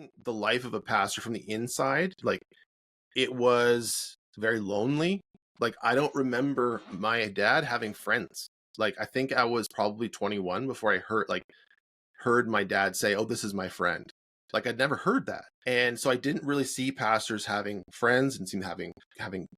seeing the life of a pastor from the inside, like it was very lonely. Like I don't remember my dad having friends. Like I think I was probably 21 before I heard my dad say, "Oh, this is my friend." Like I'd never heard that. And so I didn't really see pastors having friends and seem having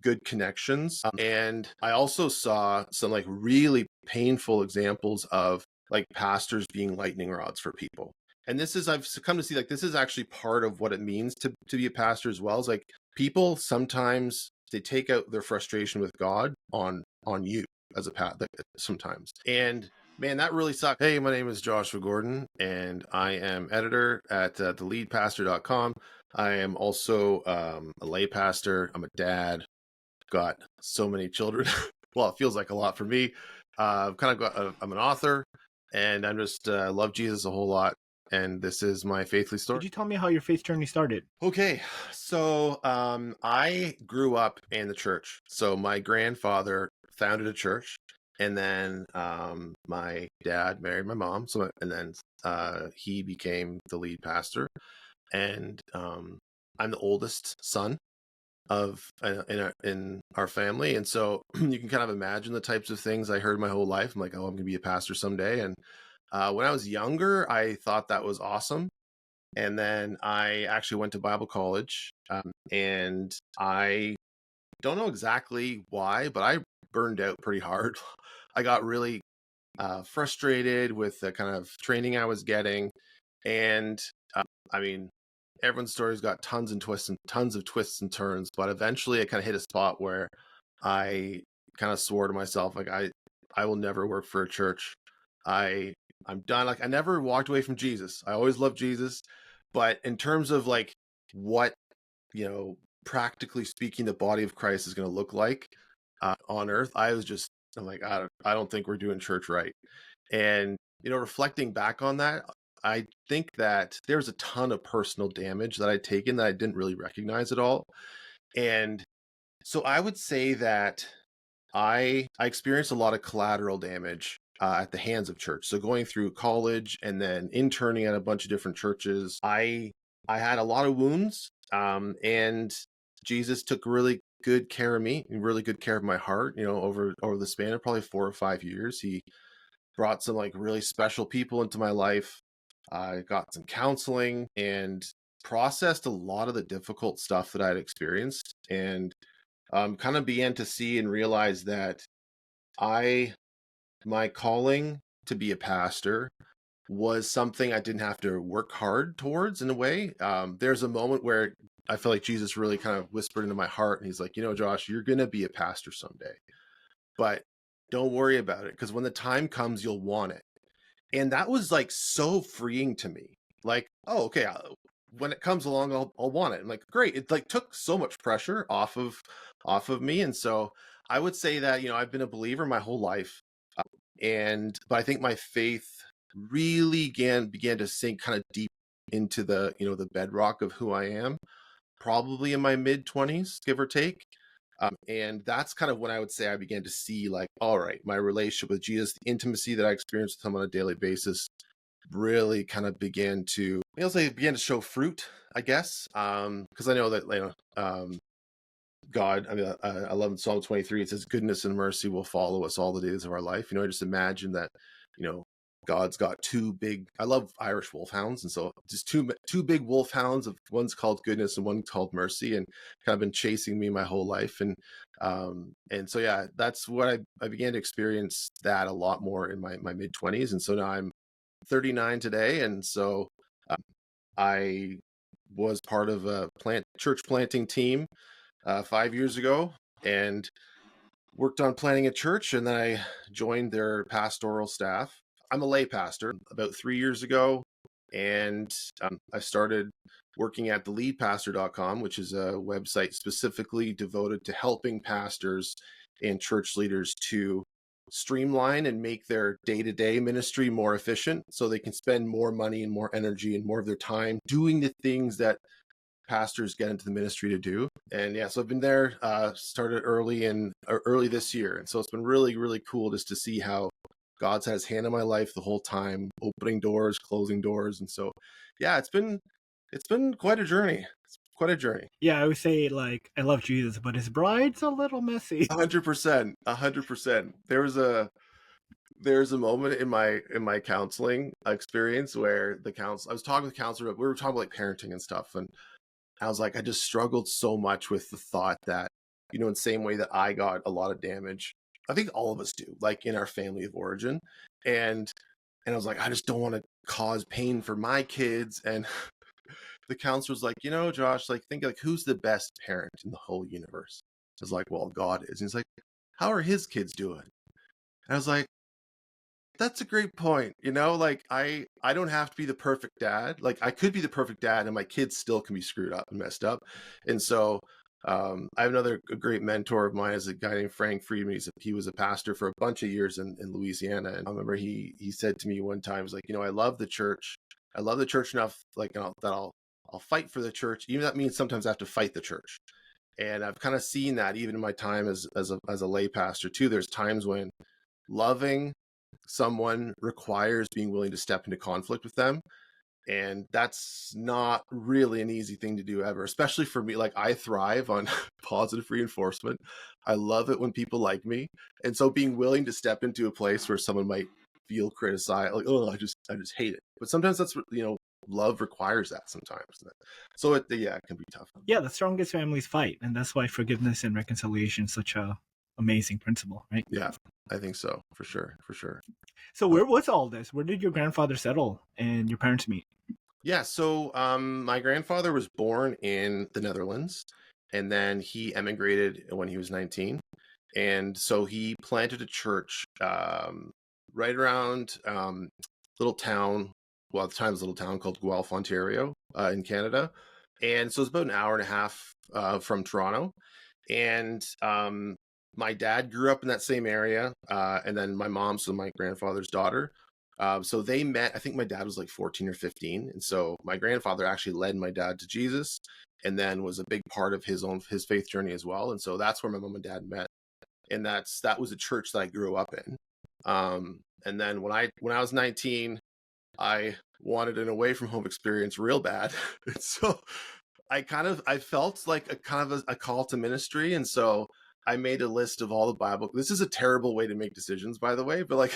good connections. And I also saw some like really painful examples of like pastors being lightning rods for people. And this is I've come to see like this is actually part of what it means to be a pastor as well. Is like people sometimes they take out their frustration with God on you as a pastor sometimes. And man, that really sucked. Hey, my name is Joshua Gordon, and I am editor at theleadpastor.com. I am also a lay pastor. I'm a dad. Got so many children. Well, it feels like a lot for me. I'm an author, and I'm just love Jesus a whole lot. And this is my faithfully story. Could you tell me how your faith journey started? Okay, so I grew up in the church. So my grandfather founded a church, and then my dad married my mom. And then he became the lead pastor, and I'm the oldest son of in our family, and so you can kind of imagine the types of things I heard my whole life. I'm like, oh, I'm gonna be a pastor someday. And when I was younger, I thought that was awesome. And then I actually went to Bible college, and I don't know exactly why, but I burned out pretty hard. I got really frustrated with the kind of training I was getting, and I mean, everyone's story's got tons of twists and turns. But eventually, I kind of hit a spot where I kind of swore to myself, like I will never work for a church. I I'm done. Like I never walked away from Jesus. I always loved Jesus, but in terms of like what practically speaking, the body of Christ is going to look like on earth, I'm like I don't think we're doing church right. And reflecting back on that, I think that there's a ton of personal damage that I'd taken that I didn't really recognize at all. And so I would say that I experienced a lot of collateral damage at the hands of church. So going through college and then interning at a bunch of different churches, I had a lot of wounds, and Jesus took really good care of me and really good care of my heart. Over the span of probably 4 or 5 years, he brought some like really special people into my life. I got some counseling and processed a lot of the difficult stuff that I'd experienced, and kind of began to see and realize that I my calling to be a pastor was something I didn't have to work hard towards in a way. There's a moment where I feel like Jesus really kind of whispered into my heart, and he's like, Josh, you're going to be a pastor someday, but don't worry about it because when the time comes, you'll want it. And that was like so freeing to me. Like, oh, okay, when it comes along, I'll want it. I'm like, great. It like took so much pressure off of me. And so I would say that, I've been a believer my whole life. But I think my faith really began to sink kind of deep into the bedrock of who I am, probably in my mid 20s, give or take. And that's kind of when I would say I began to see, like, all right, my relationship with Jesus, the intimacy that I experienced with him on a daily basis, really kind of began to show fruit, I guess. Because I know that God, I mean, I love in Psalm 23. It says, "Goodness and mercy will follow us all the days of our life." I just imagine that, you know, God's got two big. I love Irish wolfhounds, and so just two big wolfhounds. Of one's called goodness and one called mercy, and kind of been chasing me my whole life. And so yeah, that's what I began to experience that a lot more in my mid 20s, and so now I'm 39 today, and so um, I was part of a church planting team 5 years ago, and worked on planning a church, and then I joined their pastoral staff. I'm a lay pastor about 3 years ago, and I started working at theleadpastor.com, which is a website specifically devoted to helping pastors and church leaders to streamline and make their day-to-day ministry more efficient so they can spend more money and more energy and more of their time doing the things that pastors get into the ministry to do. And yeah, so I've been there, started early this year. And so it's been really, really cool just to see how God's had his hand in my life the whole time, opening doors, closing doors. And so, yeah, it's been It's been quite a journey. It's quite a journey. Yeah, I would say like I love Jesus, but his bride's a little messy. 100%. 100%. There's a moment in my counseling experience where I was talking with the counselor. We were talking about like parenting and stuff, and I was like, I just struggled so much with the thought that, in the same way that I got a lot of damage, I think all of us do, like in our family of origin, and I was like, I just don't want to cause pain for my kids. And the counselor's like, Josh, like think like who's the best parent in the whole universe? I was like, well, God is. And he's like, how are his kids doing? And I was like, that's a great point. Like I don't have to be the perfect dad. Like I could be the perfect dad and my kids still can be screwed up and messed up. And so I have another great mentor of mine is a guy named Frank Friedman. He was a pastor for a bunch of years in Louisiana. And I remember he said to me one time, he's like, I love the church. I love the church enough, like that I'll fight for the church. Even that means sometimes I have to fight the church. And I've kind of seen that even in my time as a lay pastor too. There's times when loving someone requires being willing to step into conflict with them, and that's not really an easy thing to do ever, especially for me. Like I thrive on positive reinforcement. I love it when people like me, and so being willing to step into a place where someone might feel criticized, like, oh, I just hate it, but sometimes that's what love requires that sometimes. So it can be tough. Yeah, the strongest families fight, and that's why forgiveness and reconciliation is such a amazing principle, right? Yeah, I think so, for sure. So where was all this? Where did your grandfather settle and your parents meet? Yeah, so my grandfather was born in the Netherlands, and then he emigrated when he was 19. And so he planted a church right around little town, well, at the time it was a little town called Guelph, Ontario, in Canada. And so it's about an hour and a half from Toronto. And my dad grew up in that same area, and then my mom, so my grandfather's daughter. So they met, I think my dad was like 14 or 15. And so my grandfather actually led my dad to Jesus and then was a big part of his faith journey as well. And so that's where my mom and dad met. And that was a church that I grew up in. And then when I was 19, I wanted an away from home experience real bad. And so I felt like a kind of a call to ministry. And so I made a list of all the Bible. This is a terrible way to make decisions, by the way, but like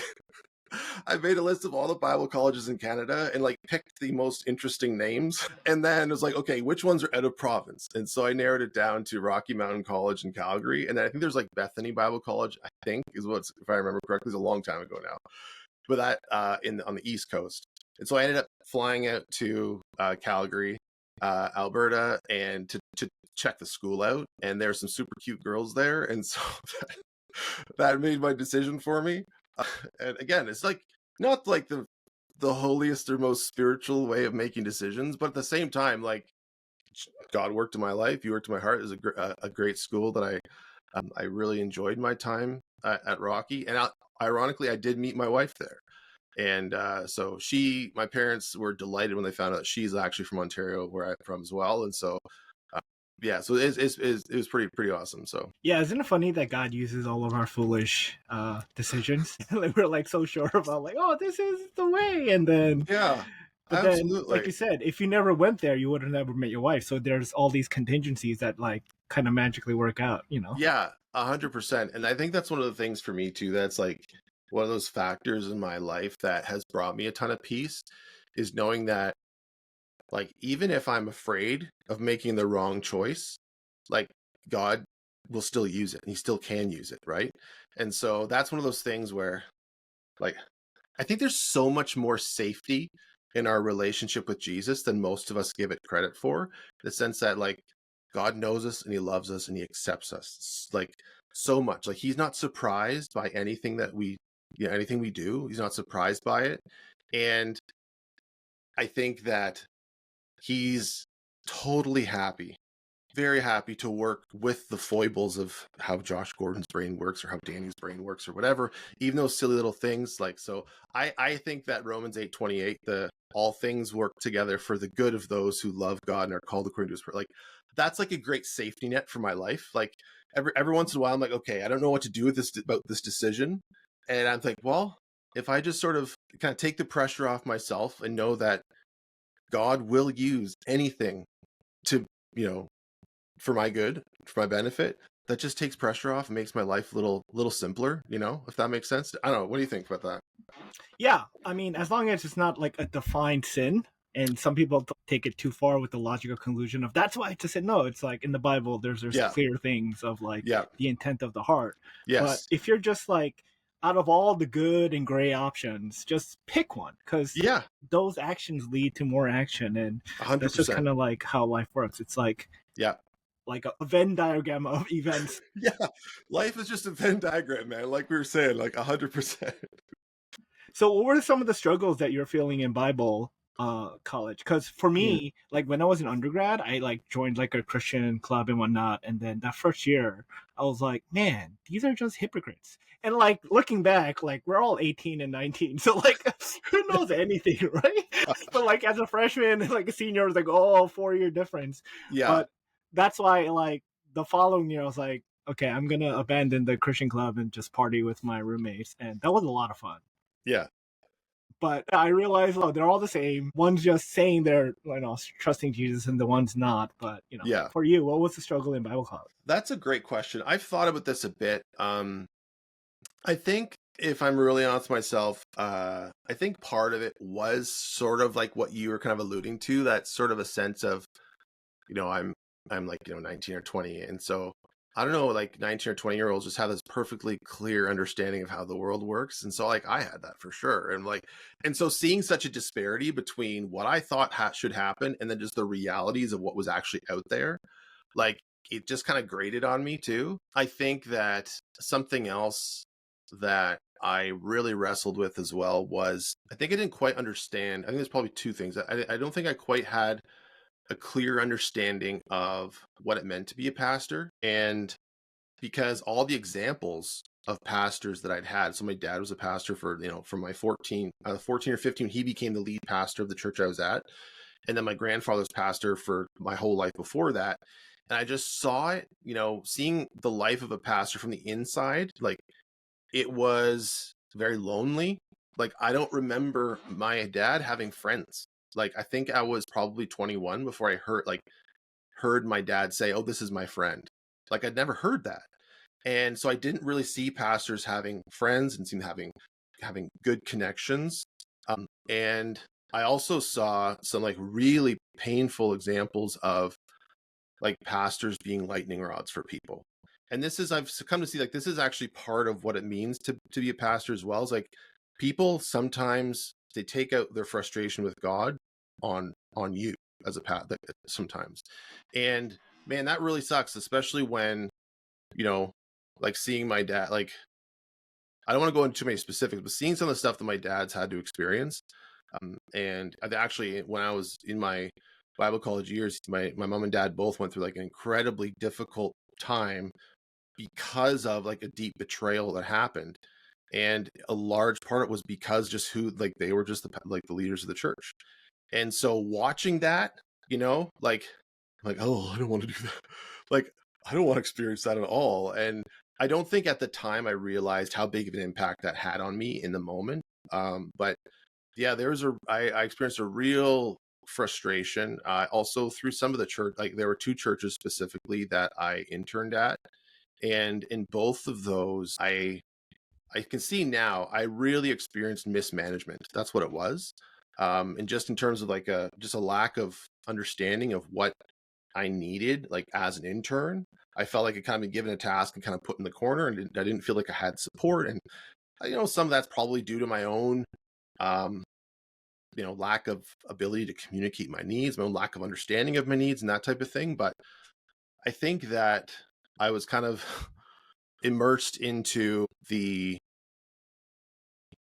I made a list of all the Bible colleges in Canada and like picked the most interesting names. And then it was like, okay, which ones are out of province? And so I narrowed it down to Rocky Mountain College in Calgary. And then I think there's like Bethany Bible College, I think is what's, if I remember correctly, it's a long time ago now. But that on the East Coast. And so I ended up flying out to Calgary, Alberta, and to check the school out. And there's some super cute girls there. And so that made my decision for me. And again, it's like not like the holiest or most spiritual way of making decisions, but at the same time, like God worked in my life, you worked in my heart. It was a great school that I really enjoyed my time at Rocky, and ironically, I did meet my wife there, and so my parents were delighted when they found out she's actually from Ontario, where I'm from as well, and so. Yeah, so it was pretty awesome. So Yeah, isn't it funny that God uses all of our foolish decisions? Like we're like so sure about like, oh, this is the way, and then, yeah, but then, like absolutely. you said, if you never went there, you would have never met your wife. So there's all these contingencies that like kind of magically work out, you know? Yeah, 100%. And I think that's one of the things for me too. That's like one of those factors in my life that has brought me a ton of peace is knowing that like even if I'm afraid of making the wrong choice, like God will still use it and he still can use it, right? And so that's one of those things where like I think there's so much more safety in our relationship with Jesus than most of us give it credit for. The sense that like God knows us and he loves us and he accepts us like so much. Like he's not surprised by anything we do. He's not surprised by it. And I think that he's totally happy, very happy to work with the foibles of how Josh Gordon's brain works or how Danny's brain works or whatever, even those silly little things. Like, so I think that Romans 8:28, the all things work together for the good of those who love God and are called according to his purpose. Like, that's like a great safety net for my life. Like every once in a while, I'm like, okay, I don't know what to do with about this decision. And I'm like, well, if I just sort of kind of take the pressure off myself and know that God will use anything to, you know, for my good, for my benefit. That just takes pressure off and makes my life a little simpler, you know, if that makes sense. I don't know. What do you think about that? Yeah, I mean, as long as it's not like a defined sin, and some people take it too far with the logical conclusion of that's why it's a sin. No, it's like in the Bible, there's Yeah. clear things of like Yeah. the intent of the heart. But Yes. if you're just like out of all the good and gray options, just pick one because Yeah. those actions lead to more action, and that's just 100%. kind of like how life works. It's Yeah. like a Venn diagram of events. Yeah. Life is just a Venn diagram, man. Like we were saying, like 100%. So, what were some of the struggles that you're feeling in Bible college? Because for Mm. me, like when I was in undergrad, I like joined like a Christian club and whatnot, and then that first year, I was like, man, these are just hypocrites. And like looking back, like we're all 18 and 19, so like who knows anything, right? But like as a freshman, like a senior, I was like, oh, 4 year difference. Yeah. But that's why like the following year, I was like, okay, I'm gonna abandon the Christian club and just party with my roommates, and that was a lot of fun. Yeah. But I realized, oh, they're all the same. One's just saying they're, trusting Jesus, and the one's not. But Yeah. for you, what was the struggle in Bible college? That's a great question. I've thought about this a bit. I think if I'm really honest with myself, I think part of it was sort of like what you were kind of alluding to, that sort of a sense of, you know, I'm like, you know, 19 or 20. And so I don't know, like 19 or 20-year-olds just have this perfectly clear understanding of how the world works. And so like I had that for sure. And like, and so seeing such a disparity between what I thought should happen and then just the realities of what was actually out there, like it just kind of grated on me too. I think that something else that I really wrestled with as well was I think I didn't quite understand. I think there's probably two things. I don't think I quite had a clear understanding of what it meant to be a pastor. And because all the examples of pastors that I'd had, so my dad was a pastor for, you know, from my 14 or 15, he became the lead pastor of the church I was at. And then my grandfather's pastor for my whole life before that. And I just saw it, you know, seeing the life of a pastor from the inside, like it was very lonely. Like I don't remember my dad having friends. Like I think I was probably 21 before I heard my dad say, "Oh, this is my friend." Like I'd never heard that. And so I didn't really see pastors having friends and seem having good connections. And I also saw some like really painful examples of like pastors being lightning rods for people. And this is I've come to see like this is actually part of what it means to be a pastor as well. Is like people sometimes they take out their frustration with God on you as a sometimes. And man, that really sucks, especially when, you know, like seeing my dad, like I don't want to go into too many specifics, but seeing some of the stuff that my dad's had to experience. And actually, when I was in my Bible college years, my mom and dad both went through like an incredibly difficult time because of like a deep betrayal that happened. And a large part of it was because just who, like, they were just the leaders of the church. And so watching that, you know, like, oh, I don't want to do that. Like, I don't want to experience that at all. And I don't think at the time I realized how big of an impact that had on me in the moment. But yeah, I experienced a real frustration. Also through some of the church, like there were two churches specifically that I interned at. And in both of those, I can see now I really experienced mismanagement. That's what it was. And just in terms of like just a lack of understanding of what I needed, like as an intern, I felt like I kind of been given a task and kind of put in the corner, and I didn't feel like I had support. And you know, some of that's probably due to my own, um, you know, lack of ability to communicate my needs, my own lack of understanding of my needs, and that type of thing. But I think that I was kind of immersed into the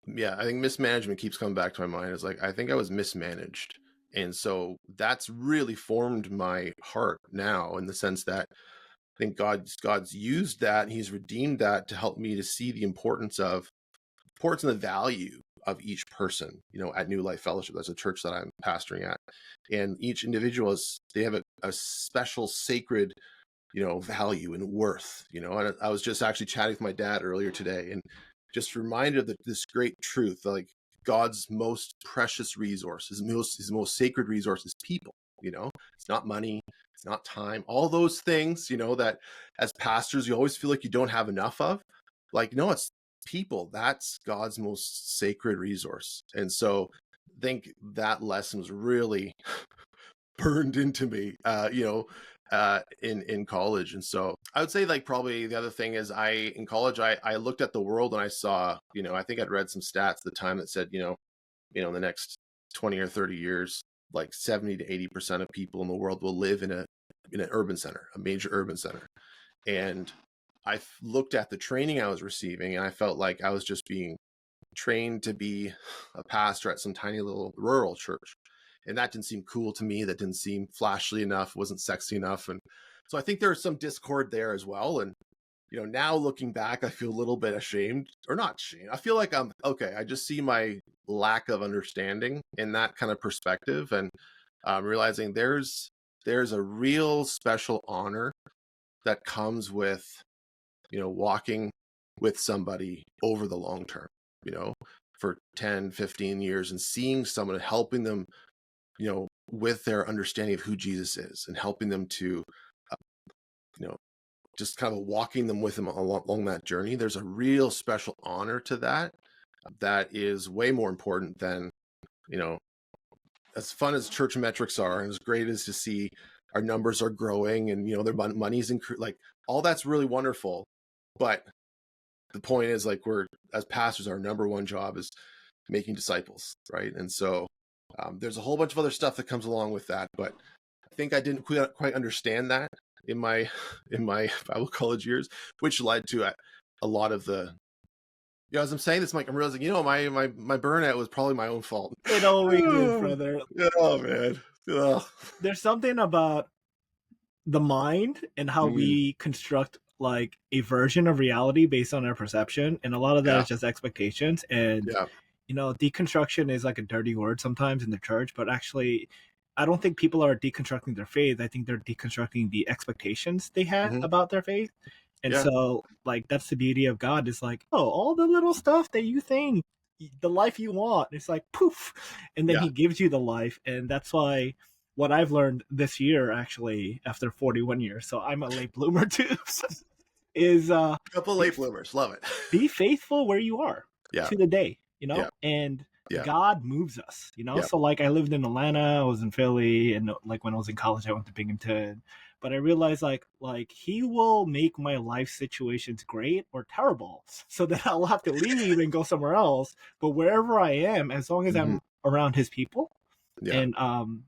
I think mismanagement keeps coming back to my mind. Is like I think I was mismanaged. And so that's really formed my heart now in the sense that I think God's used that, and he's redeemed that to help me to see the importance and the value of each person, you know, at New Life Fellowship. That's a church that I'm pastoring at. And each individual they have a special sacred, you know, value and worth, you know. And I was just actually chatting with my dad earlier today and just reminded of this great truth, like God's most precious resource, his most sacred resource is people. It's not money, it's not time, all those things, that as pastors you always feel like you don't have enough of. Like, no, it's people. That's God's most sacred resource. And so I think that lesson was really burned into me, in college. And so I would say, like, probably the other thing is, in college, I looked at the world and I saw, I think I'd read some stats at the time that said, in the next 20 or 30 years, like 70 to 80% of people in the world will live in an urban center, a major urban center. And I looked at the training I was receiving and I felt like I was just being trained to be a pastor at some tiny little rural church. And that didn't seem cool to me. That didn't seem flashy enough, wasn't sexy enough. And so I think there's some discord there as well. And, now looking back, I feel a little bit ashamed, or not ashamed. I feel like I'm okay. I just see my lack of understanding in that kind of perspective, and realizing there's a real special honor that comes with, walking with somebody over the long term, for 10, 15 years, and seeing someone, helping them, with their understanding of who Jesus is, and helping them to, just kind of walking them with them along that journey. There's a real special honor to that is way more important than, as fun as church metrics are, and as great as to see our numbers are growing and, their money's like, all that's really wonderful. But the point is, like, as pastors, our number one job is making disciples, right? And so there's a whole bunch of other stuff that comes along with that, but I think I didn't quite understand that in my Bible college years, which led to a lot of the, as I'm saying this, Mike, I'm realizing, my burnout was probably my own fault. It always is, brother. Oh man. Ugh. There's something about the mind and how we construct like a version of reality based on our perception, and a lot of that is just expectations. And deconstruction is like a dirty word sometimes in the church, but actually I don't think people are deconstructing their faith. I think they're deconstructing the expectations they had about their faith. And so, like, that's the beauty of God, is like, oh, all the little stuff that you think, the life you want, it's like poof, and then he gives you the life. And that's why what I've learned this year, actually, after 41 years, so I'm a late bloomer too, is a couple late bloomers, love it. Be faithful where you are to the day, and God moves us, So, like, I lived in Atlanta, I was in Philly, and like when I was in college, I went to Binghamton. But I realized, like he will make my life situations great or terrible, so that I'll have to leave and go somewhere else. But wherever I am, as long as I'm around his people, and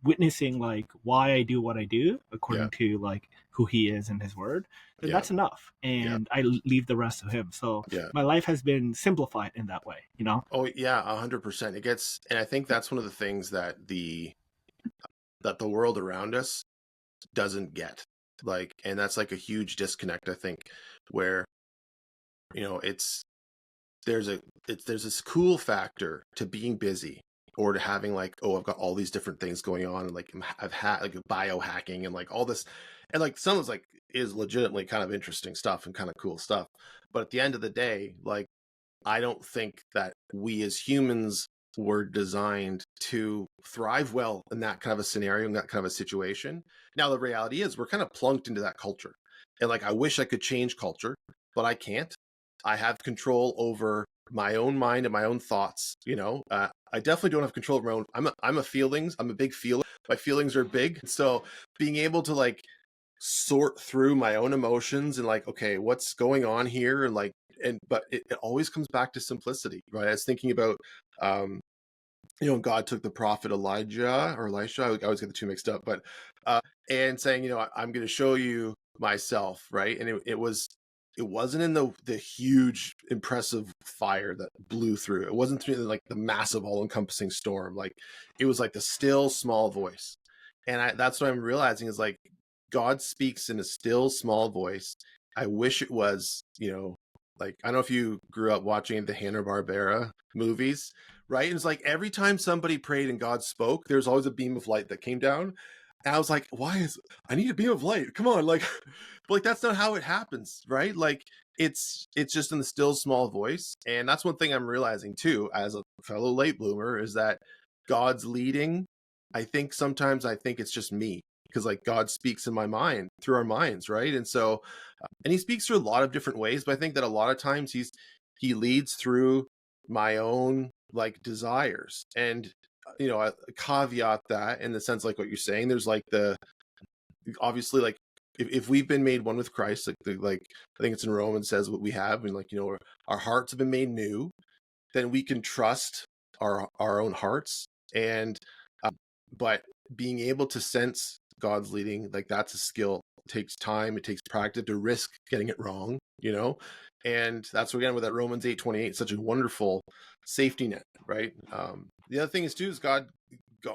witnessing like why I do what I do according to like who he is and his word, then that's enough. And I leave the rest to him. So my life has been simplified in that way, Oh yeah, 100%. It gets, and I think that's one of the things that the world around us doesn't get, like, and that's like a huge disconnect, I think, where there's this cool factor to being busy, or to having like, oh, I've got all these different things going on, and like I've had like biohacking and like all this, and like some of like is legitimately kind of interesting stuff and kind of cool stuff. But at the end of the day, like, I don't think that we as humans were designed to thrive well in that kind of a scenario, in that kind of a situation. Now, the reality is we're kind of plunked into that culture. And like, I wish I could change culture, but I can't. I have control over my own mind and my own thoughts. I definitely don't have control over my own. I'm a feelings. I'm a big feeler. My feelings are big. So being able to like sort through my own emotions and like, okay, what's going on here? And like, but it always comes back to simplicity, right? I was thinking about, God took the prophet Elijah or Elisha. I always get the two mixed up, but, and saying, I'm going to show you myself. Right. And it wasn't in the huge, impressive fire that blew through. It wasn't through like the massive, all encompassing storm. Like, it was like the still small voice. And that's what I'm realizing is like, God speaks in a still small voice. I wish it was, like, I don't know if you grew up watching the Hanna-Barbera movies, right? And it's like every time somebody prayed and God spoke, there's always a beam of light that came down. And I was like, I need a beam of light. Come on. Like, but like, that's not how it happens, right? Like, it's just in the still small voice. And that's one thing I'm realizing too, as a fellow late bloomer, is that God's leading. I think sometimes I think it's just me, because like God speaks in my mind through our minds, right? And so, and he speaks through a lot of different ways, but I think that a lot of times he leads through my own like desires. And I caveat that in the sense, like what you're saying, there's like the obviously, like if we've been made one with Christ, like I think it's in Romans says what we have, and like our hearts have been made new, then we can trust our own hearts. And but being able to sense God's leading, like that's a skill. It takes time, it takes practice to risk getting it wrong, and that's again with that Romans 8:28, such a wonderful safety net, right? The other thing is too is God,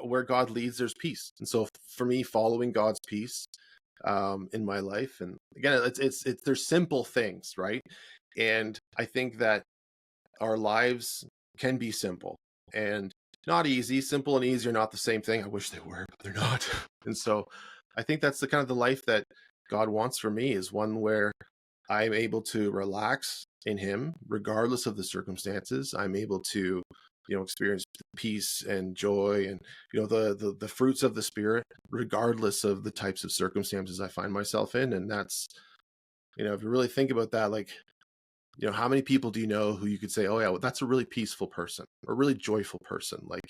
where God leads, there's peace. And so for me, following God's peace in my life, and again, it's they're simple things, right? And I think that our lives can be simple and not easy. Simple and easy are not the same thing. I wish they were, but they're not. And so I think that's the kind of the life that God wants for me, is one where I'm able to relax in him regardless of the circumstances. I'm able to experience peace and joy, and the fruits of the Spirit regardless of the types of circumstances I find myself in. And that's, if you really think about that, like, how many people do you know who you could say, oh yeah, well, that's a really peaceful person or a really joyful person, but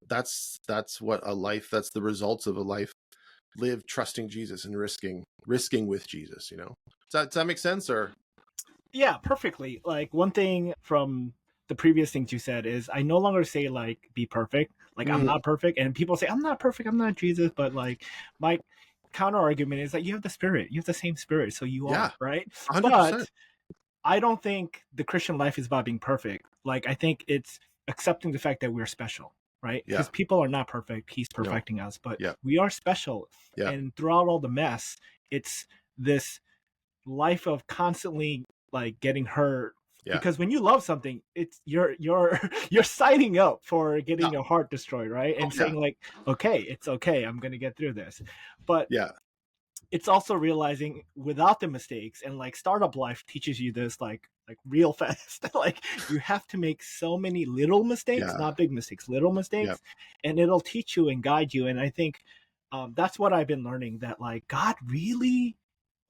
that's what a life, that's the results of a life lived trusting Jesus and risking with Jesus. Does that make sense? Or Yeah, perfectly. Like, one thing from the previous things you said is, I no longer say like be perfect. Like, I'm not perfect, and people say I'm not perfect, I'm not Jesus, but like my counter argument is that you have the Spirit, you have the same Spirit, so you yeah, are, right? 100%. But I don't think the Christian life is about being perfect. Like, I think it's accepting the fact that we're special, right? Yeah. Because people are not perfect. He's No. perfecting us, but Yeah. we are special. Yeah. And throughout all the mess, it's this life of constantly like getting hurt. Yeah. Because when you love something, it's you're you're signing up for getting your heart destroyed, right? And saying like, okay, it's okay, I'm gonna get through this. But yeah, it's also realizing without the mistakes, and like startup life teaches you this like real fast. Like, you have to make so many little mistakes, Yeah. not big mistakes, little mistakes, and it'll teach you and guide you. And I think that's what I've been learning, that like God really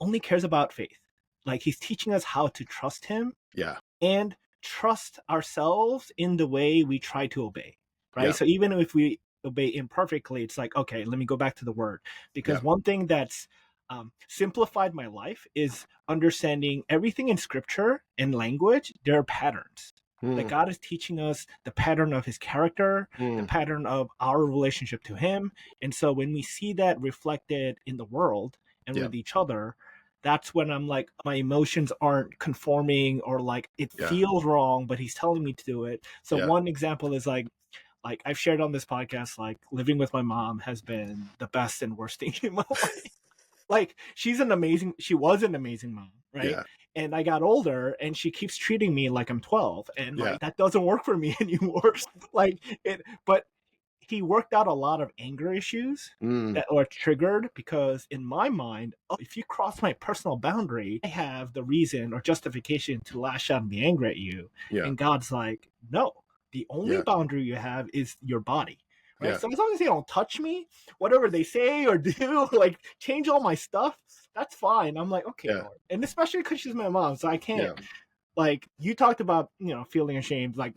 only cares about faith. Like, he's teaching us how to trust him, yeah, and trust ourselves in the way we try to obey, right? Yeah. So even if we obey imperfectly, it's like, okay, let me go back to the word. Because Yeah. one thing that's simplified my life is understanding everything in scripture and language. There are patterns that God is teaching us, the pattern of his character, the pattern of our relationship to him. And so when we see that reflected in the world and with each other, that's when I'm like, my emotions aren't conforming, or like it feels wrong, but he's telling me to do it. So one example is like I've shared on this podcast, like living with my mom has been the best and worst thing in my life. Like, she was an amazing mom, right? Yeah. And I got older, and she keeps treating me like I'm 12, and like that doesn't work for me anymore. But he worked out a lot of anger issues that were triggered, because in my mind, if you cross my personal boundary, I have the reason or justification to lash out and be angry at you. Yeah. And God's like, no, the only boundary you have is your body. Right? So as long as they don't touch me, whatever they say or do, like change all my stuff, that's fine. I'm like, okay, Lord. And especially because she's my mom, so I can't. Like, you talked about, feeling ashamed. Like,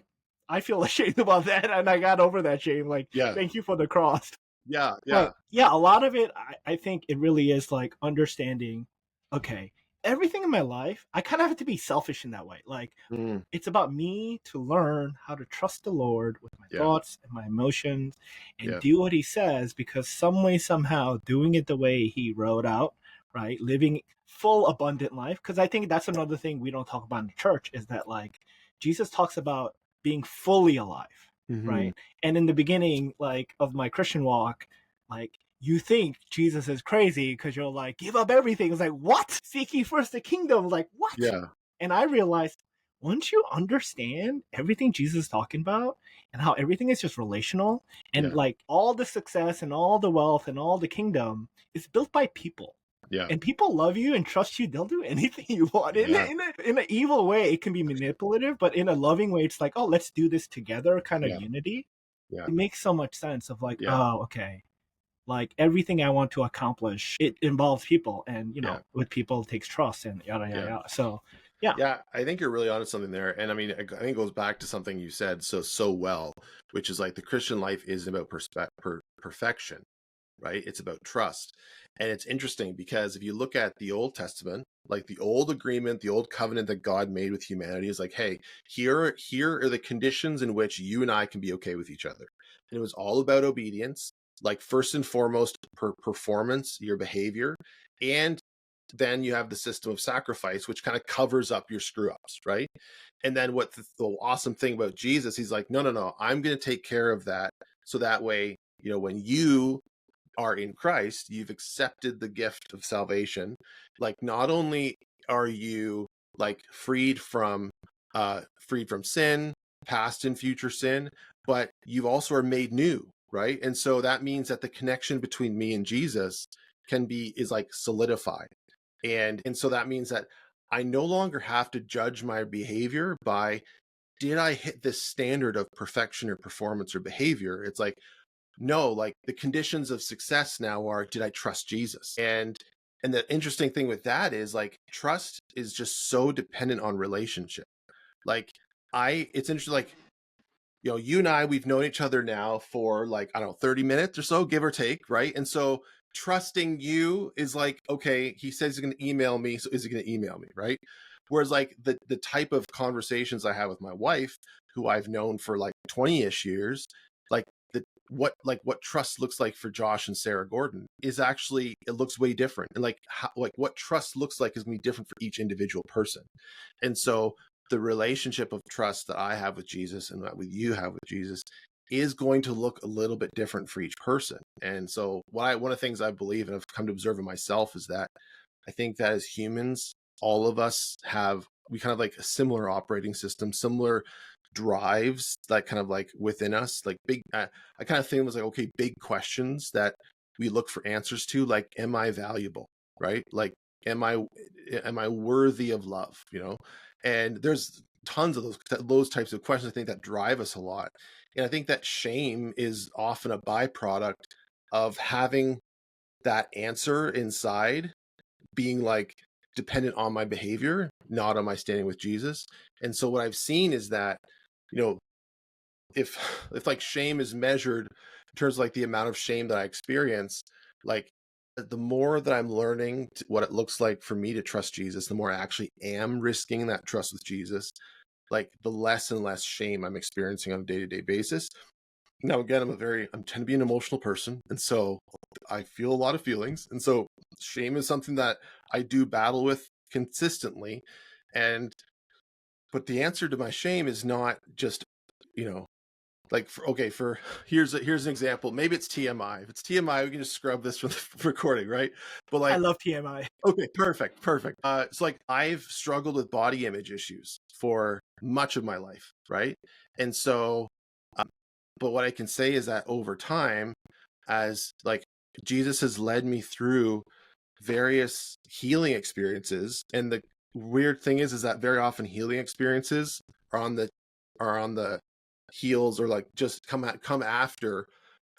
I feel ashamed about that, and I got over that shame. Like, thank you for the cross. Yeah. But yeah, a lot of it, I think it really is like understanding, okay, everything in my life, I kind of have to be selfish in that way. Like, it's about me to learn how to trust the Lord with my thoughts and my emotions, and do what he says, because some way, somehow, doing it the way he wrote out, right? Living full abundant life. Because I think that's another thing we don't talk about in the church, is that like Jesus talks about being fully alive, right? And in the beginning, like, of my Christian walk, like, you think Jesus is crazy because you're like, give up everything. It's like, what? Seek ye first the kingdom. Like, what? Yeah. And I realized, once you understand everything Jesus is talking about, and how everything is just relational, and like all the success and all the wealth and all the kingdom is built by people. Yeah. and people love you and trust you, they'll do anything you want. Yeah. In an evil way, it can be manipulative, but in a loving way, it's like, oh, let's do this together, kind of Yeah. unity. Yeah. It makes so much sense of like, Yeah. oh, okay. Like everything I want to accomplish, it involves people, and Yeah. with people it takes trust and yada yada Yeah. yada. So yeah, Yeah, I think you're really onto something there. And I mean, I think it goes back to something you said so well, which is like the Christian life isn't about perfection, right? It's about trust. And it's interesting because if you look at the Old Testament, like the old agreement, the old covenant that God made with humanity is like, hey, here are the conditions in which you and I can be okay with each other. And it was all about obedience, like first and foremost, performance, your behavior, and then you have the system of sacrifice, which kind of covers up your screw ups, right? And then what the awesome thing about Jesus, he's like, no, no, no, I'm going to take care of that. So that way, when you are in Christ, you've accepted the gift of salvation. Like, not only are you like freed from sin, past and future sin, but you also are made new, right? And so that means that the connection between me and Jesus is like solidified. And so that means that I no longer have to judge my behavior by, did I hit this standard of perfection or performance or behavior? It's like, no, like the conditions of success now are, did I trust Jesus? And the interesting thing with that is like trust is just so dependent on relationship. Like it's interesting, like, you and I, we've known each other now for like, I don't know, 30 minutes or so, give or take, right? And so trusting you is like, okay, he says he's going to email me, so is he going to email me, right? Whereas like the type of conversations I have with my wife, who I've known for like 20-ish years, like what trust looks like for Josh and Sarah Gordon is actually, it looks way different. And like what trust looks like is going to be different for each individual person. And so the relationship of trust that I have with Jesus and that you have with Jesus is going to look a little bit different for each person. And so one of the things I believe and I've come to observe in myself is that I think that as humans, all of us we kind of like a similar operating system, similar drives that kind of like within us, like big, I kind of think it was like, okay, big questions that we look for answers to, like, am I valuable? Right? Like, am I worthy of love? And there's tons of those types of questions, I think, that drive us a lot. And I think that shame is often a byproduct of having that answer inside being like dependent on my behavior, not on my standing with Jesus. And so what I've seen is that, you know, if like shame is measured in terms of like the amount of shame that I experience, like the more that I'm learning what it looks like for me to trust Jesus, the more I actually am risking that trust with Jesus, like the less and less shame I'm experiencing on a day-to-day basis. Now, again, I tend to be an emotional person. And so I feel a lot of feelings. And so shame is something that I do battle with consistently. But the answer to my shame is not just, you know, like, here's an example. Maybe it's TMI. If it's TMI, we can just scrub this from the recording, right? But I like, love TMI. okay, perfect, perfect. So like I've struggled with body image issues for much of my life, right? And so, but what I can say is that over time, as like Jesus has led me through various healing experiences, and the weird thing is that very often healing experiences are on the heels, or like just come after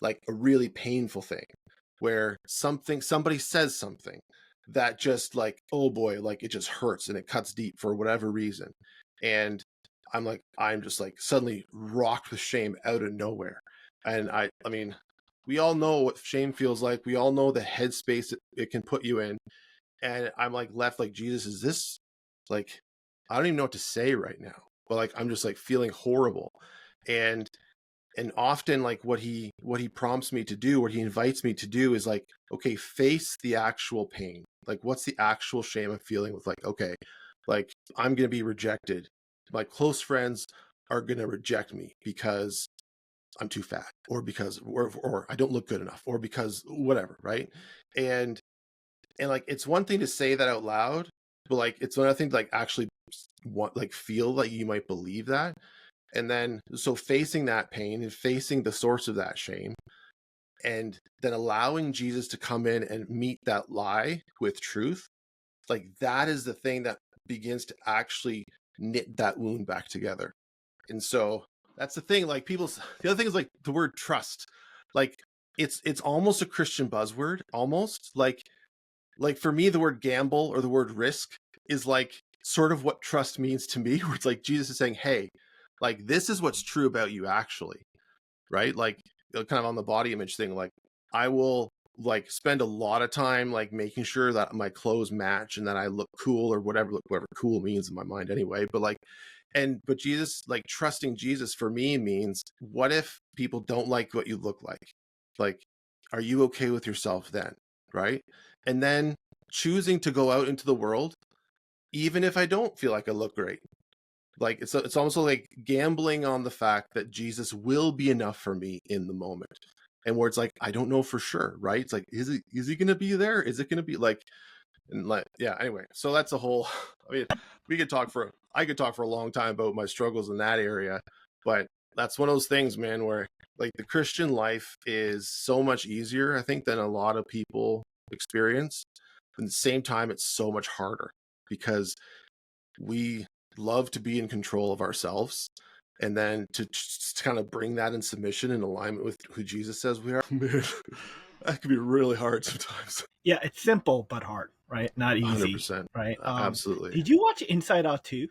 like a really painful thing, where somebody says something that just like, oh boy, like it just hurts and it cuts deep for whatever reason. And I'm just like suddenly rocked with shame out of nowhere. And I mean, we all know what shame feels like. We all know the headspace it can put you in. And I'm like left like, Jesus, is this like, I don't even know what to say right now. But like I'm just like feeling horrible. And often like what he prompts me to do, what he invites me to do is like, okay, face the actual pain. Like, what's the actual shame I'm feeling with, like, okay, like I'm gonna be rejected. My close friends are gonna reject me because I'm too fat, or because or I don't look good enough, or because whatever, right? And like it's one thing to say that out loud, but like it's another thing to like actually feel like you might believe that. And then so facing that pain and facing the source of that shame, and then allowing Jesus to come in and meet that lie with truth, like that is the thing that begins to actually knit that wound back together. And so that's the thing, like the other thing is like the word trust. Like it's almost a Christian buzzword, almost like for me, the word gamble or the word risk is like sort of what trust means to me, where it's like Jesus is saying, hey, like this is what's true about you actually, right? Like kind of on the body image thing, like I will like spend a lot of time like making sure that my clothes match and that I look cool or whatever cool means in my mind anyway. But like, but Jesus, like trusting Jesus for me means, what if people don't like what you look like? Like, are you okay with yourself then? Right. And then choosing to go out into the world, even if I don't feel like I look great. Like it's almost like gambling on the fact that Jesus will be enough for me in the moment. And where it's like, I don't know for sure, right? It's like, is he gonna be there? Is it gonna be like, and like, yeah, anyway. So that's a whole I mean, I could talk for a long time about my struggles in that area, but that's one of those things, man, where like the Christian life is so much easier, I think, than a lot of people experience. At the same time, it's so much harder because we love to be in control of ourselves, and then to just kind of bring that in submission and alignment with who Jesus says we are. Man, that can be really hard sometimes. Yeah, it's simple but hard, right? Not easy, 100%. right? Absolutely. Did you watch Inside Out 2?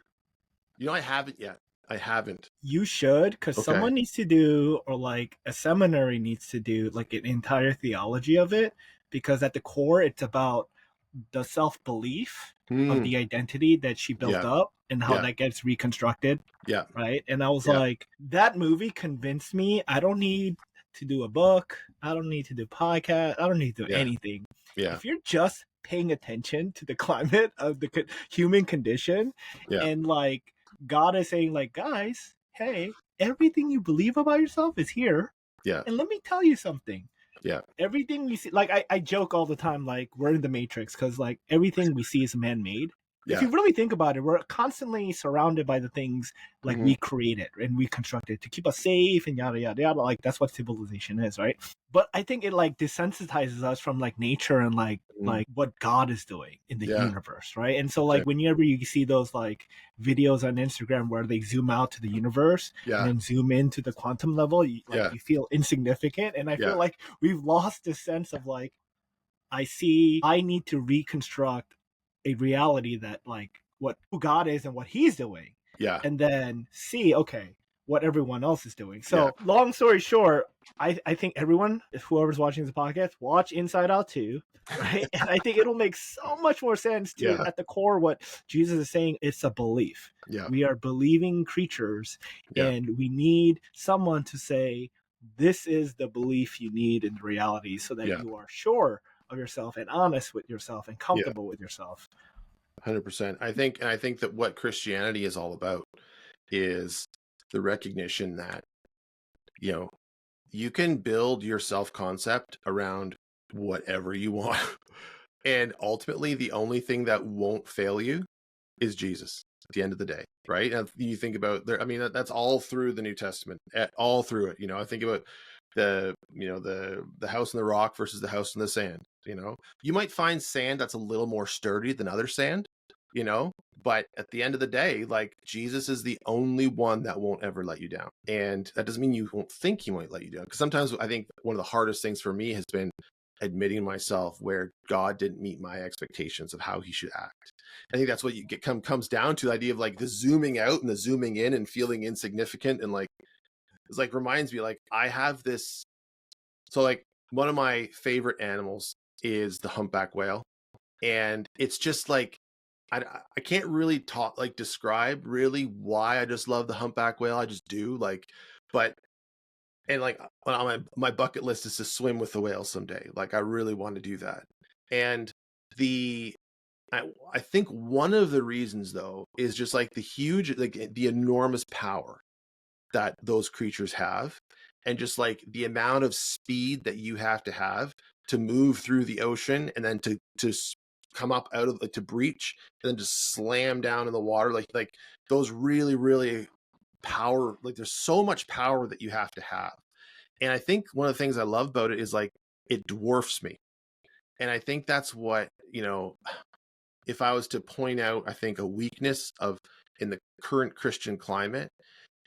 You know, I haven't yet. I haven't. You should, because Okay. someone needs to do, or like a seminary needs to do, like an entire theology of it, because at the core, it's about the self belief of the identity that she built Yeah. up and how Yeah. that gets reconstructed, Yeah. right? And I was Yeah. like, that movie convinced me I don't need to do a book, I don't need to do podcast, I don't need to do Yeah. anything. Yeah. If you're just paying attention to the climate of the human condition, Yeah. and like God is saying, like, guys, hey, everything you believe about yourself is here. Yeah. And let me tell you something. Yeah. Everything we see, like I joke all the time, like we're in the Matrix, because like everything we see is man-made. If Yeah. you really think about it, we're constantly surrounded by the things like Mhm. we created and we constructed to keep us safe and yada yada yada. Like that's what civilization is, right? But I think it like desensitizes us from like nature and like what God is doing in the Yeah. universe, right? And so like whenever you see those like videos on Instagram where they zoom out to the universe Yeah. and then zoom into the quantum level, you feel insignificant. And I feel like we've lost this sense of like, I need to reconstruct a reality that like who God is and what he's doing. Yeah. And then see, okay, what everyone else is doing. So long story short, I think everyone, whoever's watching this podcast, watch Inside Out 2, right? And I think it'll make so much more sense to at the core what Jesus is saying. It's a belief. Yeah. We are believing creatures, and we need someone to say, this is the belief you need in reality so that you are sure of yourself and honest with yourself and comfortable with yourself. 100%. I think that what Christianity is all about is the recognition that, you know, you can build your self-concept around whatever you want. And ultimately, the only thing that won't fail you is Jesus at the end of the day, right? And you think about there, I mean, that's all through the New Testament, all through it. You know, I think about the house in the rock versus the house in the sand. You know, you might find sand that's a little more sturdy than other sand, you know, but at the end of the day, like Jesus is the only one that won't ever let you down. And that doesn't mean you won't think he might let you down. Because sometimes I think one of the hardest things for me has been admitting myself where God didn't meet my expectations of how he should act. I think that's what you get comes down to, the idea of like the zooming out and the zooming in and feeling insignificant. And like, it's like reminds me, like I have this, so like one of my favorite animals is the humpback whale. And it's just like, I can't really describe really why I just love the humpback whale. I just do, like, but, and like on my bucket list is to swim with the whale someday. Like I really want to do that. And I think one of the reasons though is just like the huge, like the enormous power that those creatures have, and just like the amount of speed that you have to move through the ocean and then to come up out of, like, to breach and then just slam down in the water, like those really power, like there's so much power that you have to have. And I think one of the things I love about it is like it dwarfs me. And I think that's what, if I was to point out, I think a weakness of in the current Christian climate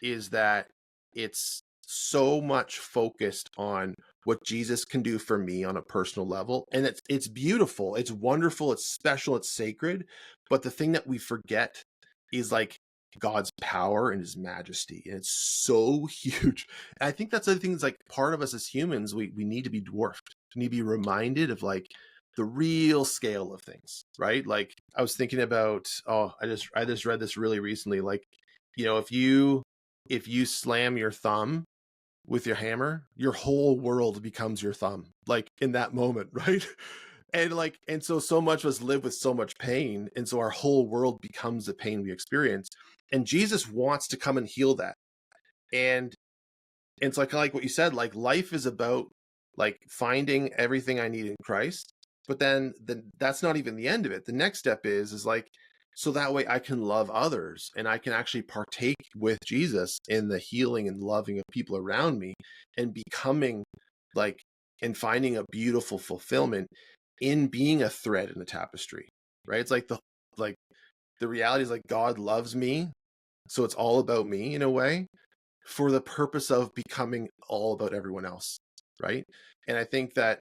is that it's so much focused on what Jesus can do for me on a personal level. And it's beautiful, it's wonderful, it's special, it's sacred. But the thing that we forget is like God's power and his majesty. And it's so huge. And I think that's the thing is like part of us as humans, we need to be dwarfed. We need to be reminded of like the real scale of things, right? Like I was thinking about, I just read this really recently. Like, if you slam your thumb with your hammer, your whole world becomes your thumb, like in that moment, right? And so much of us live with so much pain. And so our whole world becomes the pain we experience. And Jesus wants to come and heal that. And it's like what you said, like life is about like finding everything I need in Christ. But then that's not even the end of it. The next step is like, so that way I can love others and I can actually partake with Jesus in the healing and loving of people around me and becoming like, and finding a beautiful fulfillment in being a thread in the tapestry, right? It's like the reality is like God loves me. So it's all about me in a way for the purpose of becoming all about everyone else, right? And I think that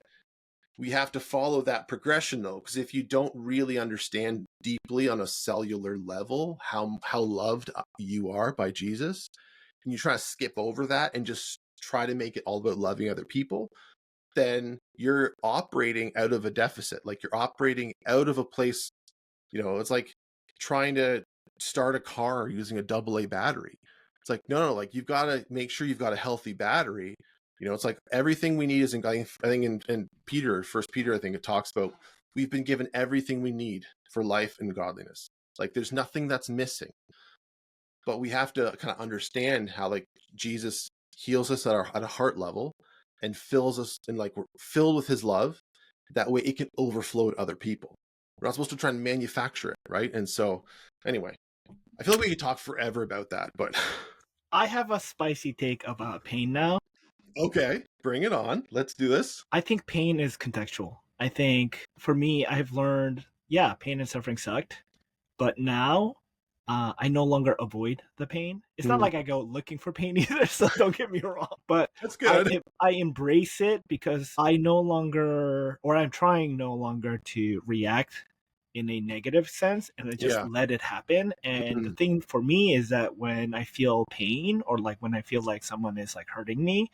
we have to follow that progression though, because if you don't really understand deeply on a cellular level how loved you are by Jesus, and you try to skip over that and just try to make it all about loving other people, then you're operating out of a deficit. Like you're operating out of a place, it's like trying to start a car using a AA battery. It's like, no, like you've got to make sure you've got a healthy battery. It's like everything we need is in, I think in Peter, First Peter, I think it talks about we've been given everything we need for life and godliness. Like there's nothing that's missing. But we have to kind of understand how like Jesus heals us at a heart level and fills us, and like we're filled with his love. That way it can overflow to other people. We're not supposed to try and manufacture it, right? And so anyway, I feel like we could talk forever about that, but I have a spicy take about pain now. okay, bring it on. Let's do this. I think pain is contextual. I think for me, I've learned, yeah, pain and suffering sucked, but now I no longer avoid the pain. It's not like I go looking for pain either, so don't get me wrong. But That's good. I embrace it because I no longer, or I'm trying no longer to react in a negative sense and then just Yeah. let it happen. And the thing for me is that when I feel pain or like when I feel like someone is like hurting me,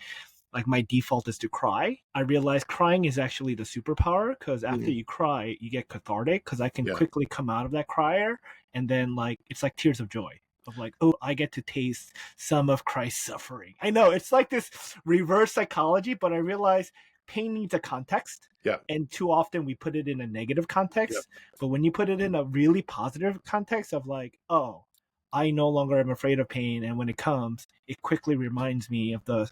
like my default is to cry. I realize crying is actually the superpower because after you cry, you get cathartic because I can quickly come out of that crier and then like it's like tears of joy of like, oh, I get to taste some of Christ's suffering. I know it's like this reverse psychology, but I realize pain needs a context. Yeah. And too often we put it in a negative context. But when you put it in a really positive context of like, oh, I no longer am afraid of pain, and when it comes, it quickly reminds me of the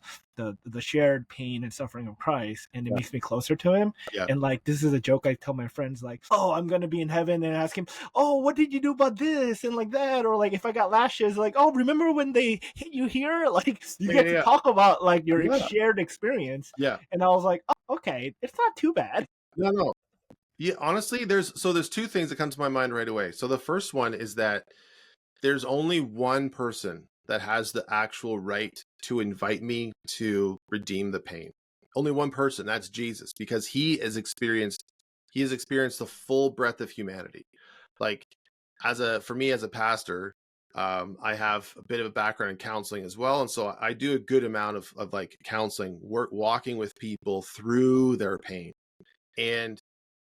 shared pain and suffering of Christ, and it makes me closer to him. Yeah. And like this is a joke I tell my friends, like, oh, I'm gonna be in heaven, and ask him, oh, what did you do about this and like that, or like if I got lashes, like, oh, remember when they hit you here? Like you get to talk about like your shared experience. Yeah. And I was like, oh, okay, it's not too bad. No. Yeah, honestly, there's two things that come to my mind right away. So the first one is that there's only one person that has the actual right to invite me to redeem the pain. Only one person, that's Jesus, because he has experienced the full breadth of humanity. Like for me as a pastor, I have a bit of a background in counseling as well. And so I do a good amount of like counseling work, walking with people through their pain. And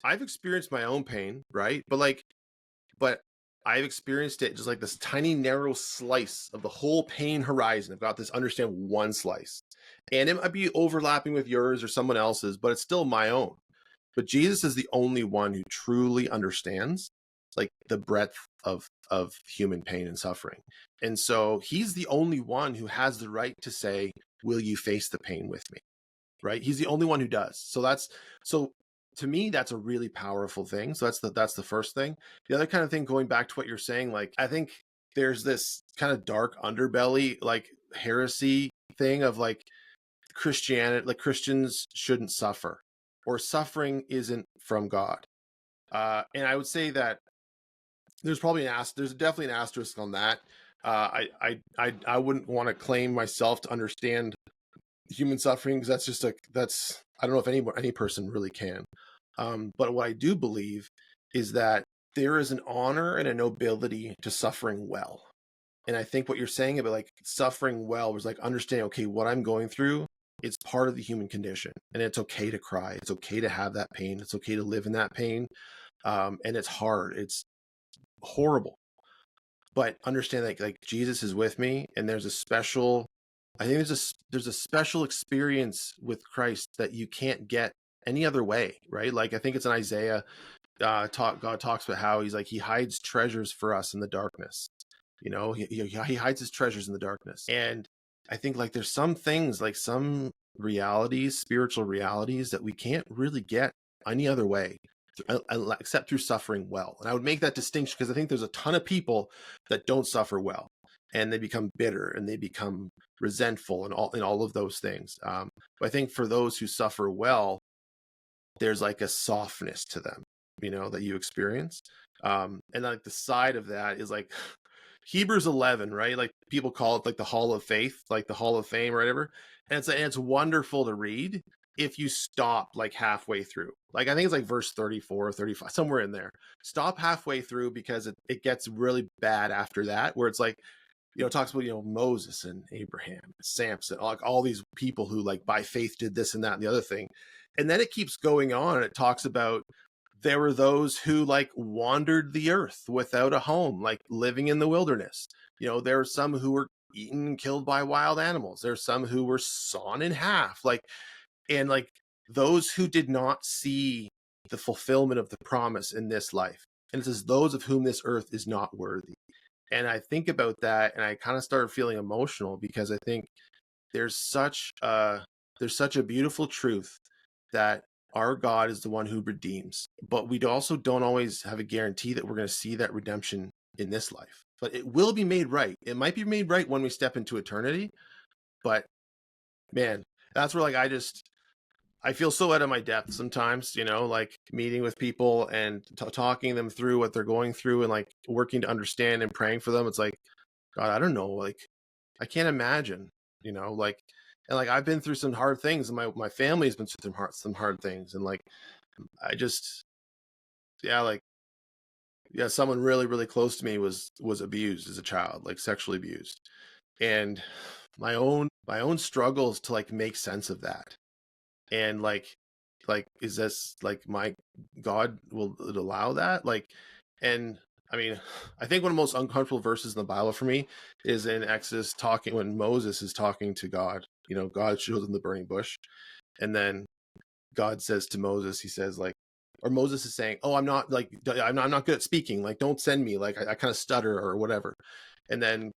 I've experienced my own pain, right? But I've experienced it just like this tiny narrow slice of the whole pain horizon. I've got this understand one slice. And it might be overlapping with yours or someone else's, but it's still my own. But Jesus is the only one who truly understands like the breadth of human pain and suffering. And so he's the only one who has the right to say, will you face the pain with me? Right? He's the only one who does. So to me, that's a really powerful thing. So that's the first thing. The other kind of thing, going back to what you're saying, like I think there's this kind of dark underbelly, like heresy thing of like Christianity, like Christians shouldn't suffer, or suffering isn't from God. And I would say that there's definitely an asterisk on that. I wouldn't want to claim myself to understand human suffering, because that's I don't know if any person really can. But what I do believe is that there is an honor and a nobility to suffering well. And I think what you're saying about like suffering well was like understanding, okay, what I'm going through, it's part of the human condition, and it's okay to cry. It's okay to have that pain. It's okay to live in that pain. And it's hard. It's horrible. But understand that like Jesus is with me, and I think there's a special experience with Christ that you can't get any other way, right? Like I think it's in Isaiah, God talks about how he's like he hides treasures for us in the darkness. You know, he hides his treasures in the darkness. And I think like there's some things, like some realities, spiritual realities, that we can't really get any other way except through suffering well. And I would make that distinction because I think there's a ton of people that don't suffer well, and they become bitter and they become resentful and all of those things. But I think for those who suffer well, there's like a softness to them, you know, that you experience. And like the side of that is like Hebrews 11, right? Like people call it like the Hall of Faith, like the Hall of Fame or whatever. And it's wonderful to read if you stop like halfway through. Like I think it's like verse 34 or 35, somewhere in there. Stop halfway through, because it gets really bad after that, where it's like, you know, it talks about, you know, Moses and Abraham, Samson, like all these people who like by faith did this and that and the other thing. And then it keeps going on, and it talks about there were those who like wandered the earth without a home, like living in the wilderness. You know, there were some who were eaten and killed by wild animals. There's some who were sawn in half, like, and like those who did not see the fulfillment of the promise in this life. And it says those of whom this earth is not worthy. And I think about that, and I kind of started feeling emotional, because I think there's such a beautiful truth that our God is the one who redeems, but we also don't always have a guarantee that we're going to see that redemption in this life. But it will be made right. It might be made right when we step into eternity. But man, that's where like I feel so out of my depth sometimes, you know, like meeting with people and talking them through what they're going through, and like working to understand and praying for them. It's like, God, I don't know, like I can't imagine, you know, like, and like I've been through some hard things, and my family's been through some hard things, and like I just, yeah, like, yeah, someone really really close to me was abused as a child, like sexually abused, and my own struggles to like make sense of that. And like is this like my God will allow that, like, and I mean, I think one of the most uncomfortable verses in the Bible for me is in Exodus, talking when Moses is talking to God. You know, God shows him the burning bush, and then God says to Moses, he says like, or Moses is saying, oh, I'm not like, I'm not good at speaking, like don't send me, like I kind of stutter or whatever. And then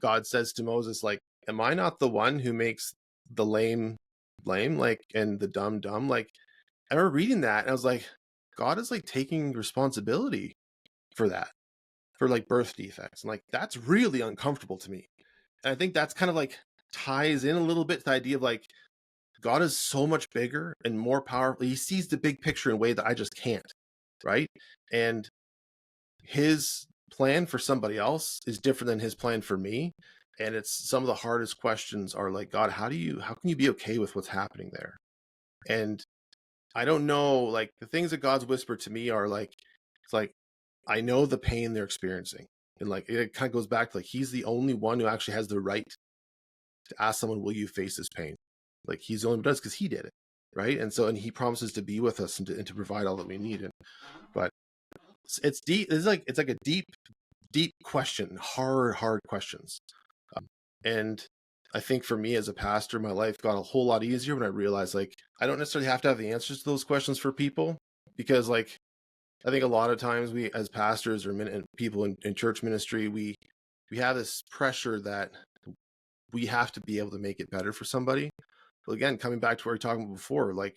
God says to Moses like, am I not the one who makes the lame lame, like, and the dumb dumb? Like I remember reading that, and I was like, God is like taking responsibility for that, for like birth defects, and like that's really uncomfortable to me. And I think that's kind of like ties in a little bit to the idea of like God is so much bigger and more powerful. He sees the big picture in a way that I just can't, right? And his plan for somebody else is different than his plan for me. And it's some of the hardest questions are like, God, how can you be okay with what's happening there? And I don't know, like the things that God's whispered to me are like, it's like, I know the pain they're experiencing. And like, it kind of goes back to like, he's the only one who actually has the right to ask someone, will you face this pain? Like he's the only one who does, because he did it. Right. And so, and he promises to be with us and to provide all that we need. And, but it's deep. It's like a deep question, hard questions. And I think for me as a pastor, my life got a whole lot easier when I realized like I don't necessarily have to have the answers to those questions for people, because like I think a lot of times we as pastors or people in church ministry, we have this pressure that we have to be able to make it better for somebody. But again, coming back to what we were talking about before, like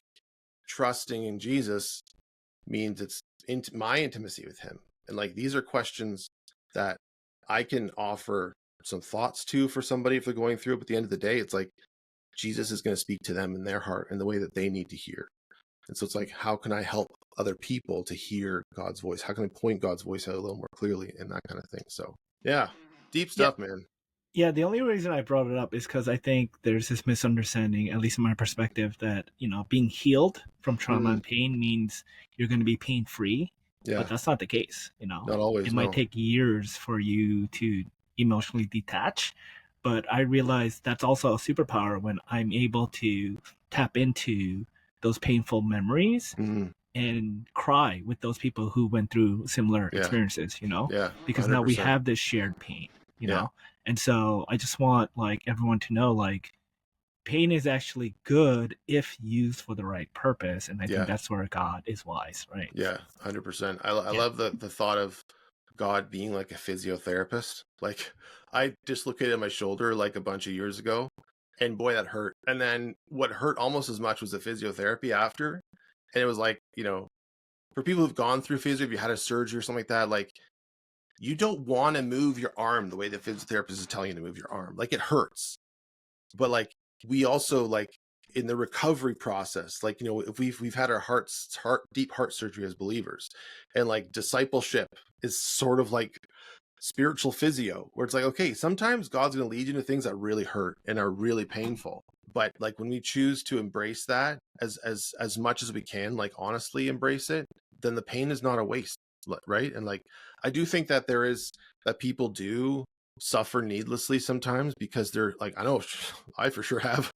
trusting in Jesus means it's into my intimacy with him. And like these are questions that I can offer some thoughts to for somebody if they're going through it. But at the end of the day, it's like Jesus is going to speak to them in their heart and the way that they need to hear. And so it's like, how can I help other people to hear God's voice? How can I point God's voice out a little more clearly and that kind of thing? So yeah, deep Yeah. stuff, man. Yeah, the only reason I brought it up is because I think there's this misunderstanding, at least in my perspective, that, being healed from trauma and pain means you're going to be pain free. Yeah. But that's not the case. Not always. It might take years for you to emotionally detach. But I realize that's also a superpower when I'm able to tap into those painful memories and cry with those people who went through similar experiences, Yeah. Because 100%. now we have this shared pain, you know? And so I just want everyone to know pain is actually good if used for the right purpose. And I think that's where God is wise, right? Yeah, 100%. I love the thought of God being like a physiotherapist. Like I dislocated my shoulder like a bunch of years ago, and boy, that hurt. And then what hurt almost as much was the physiotherapy after. And it was like, for people who've gone through physio, if you had a surgery or something like that, like you don't want to move your arm the way the physiotherapist is telling you to move your arm. Like it hurts. But like we also like in the recovery process, like, if we've had our deep heart surgery as believers, and like discipleship is sort of like spiritual physio, where it's like, okay, sometimes God's going to lead you into things that really hurt and are really painful. But like when we choose to embrace that as much as we can, like honestly embrace it, then the pain is not a waste, right? And like I do think that that people do suffer needlessly sometimes because they're like, I know I for sure have,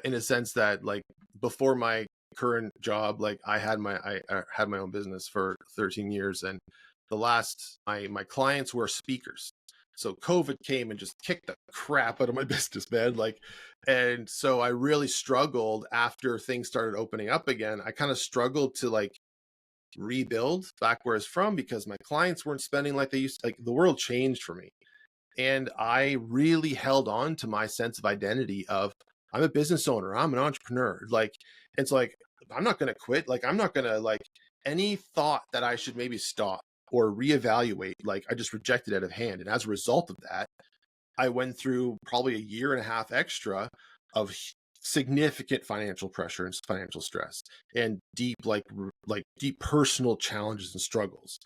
in a sense that like before my current job, like I had my own business for 13 years, and my clients were speakers. So COVID came and just kicked the crap out of my business, man. Like, and so I really struggled after things started opening up again. I kind of struggled to like rebuild back where it's from because my clients weren't spending like they used to. Like the world changed for me. And I really held on to my sense of identity of I'm a business owner, I'm an entrepreneur. Like, it's like, I'm not going to quit. Like, I'm not going to like any thought that I should maybe stop or reevaluate. Like I just rejected out of hand. And as a result of that, I went through probably a year and a half extra of significant financial pressure and financial stress and deep deep personal challenges and struggles.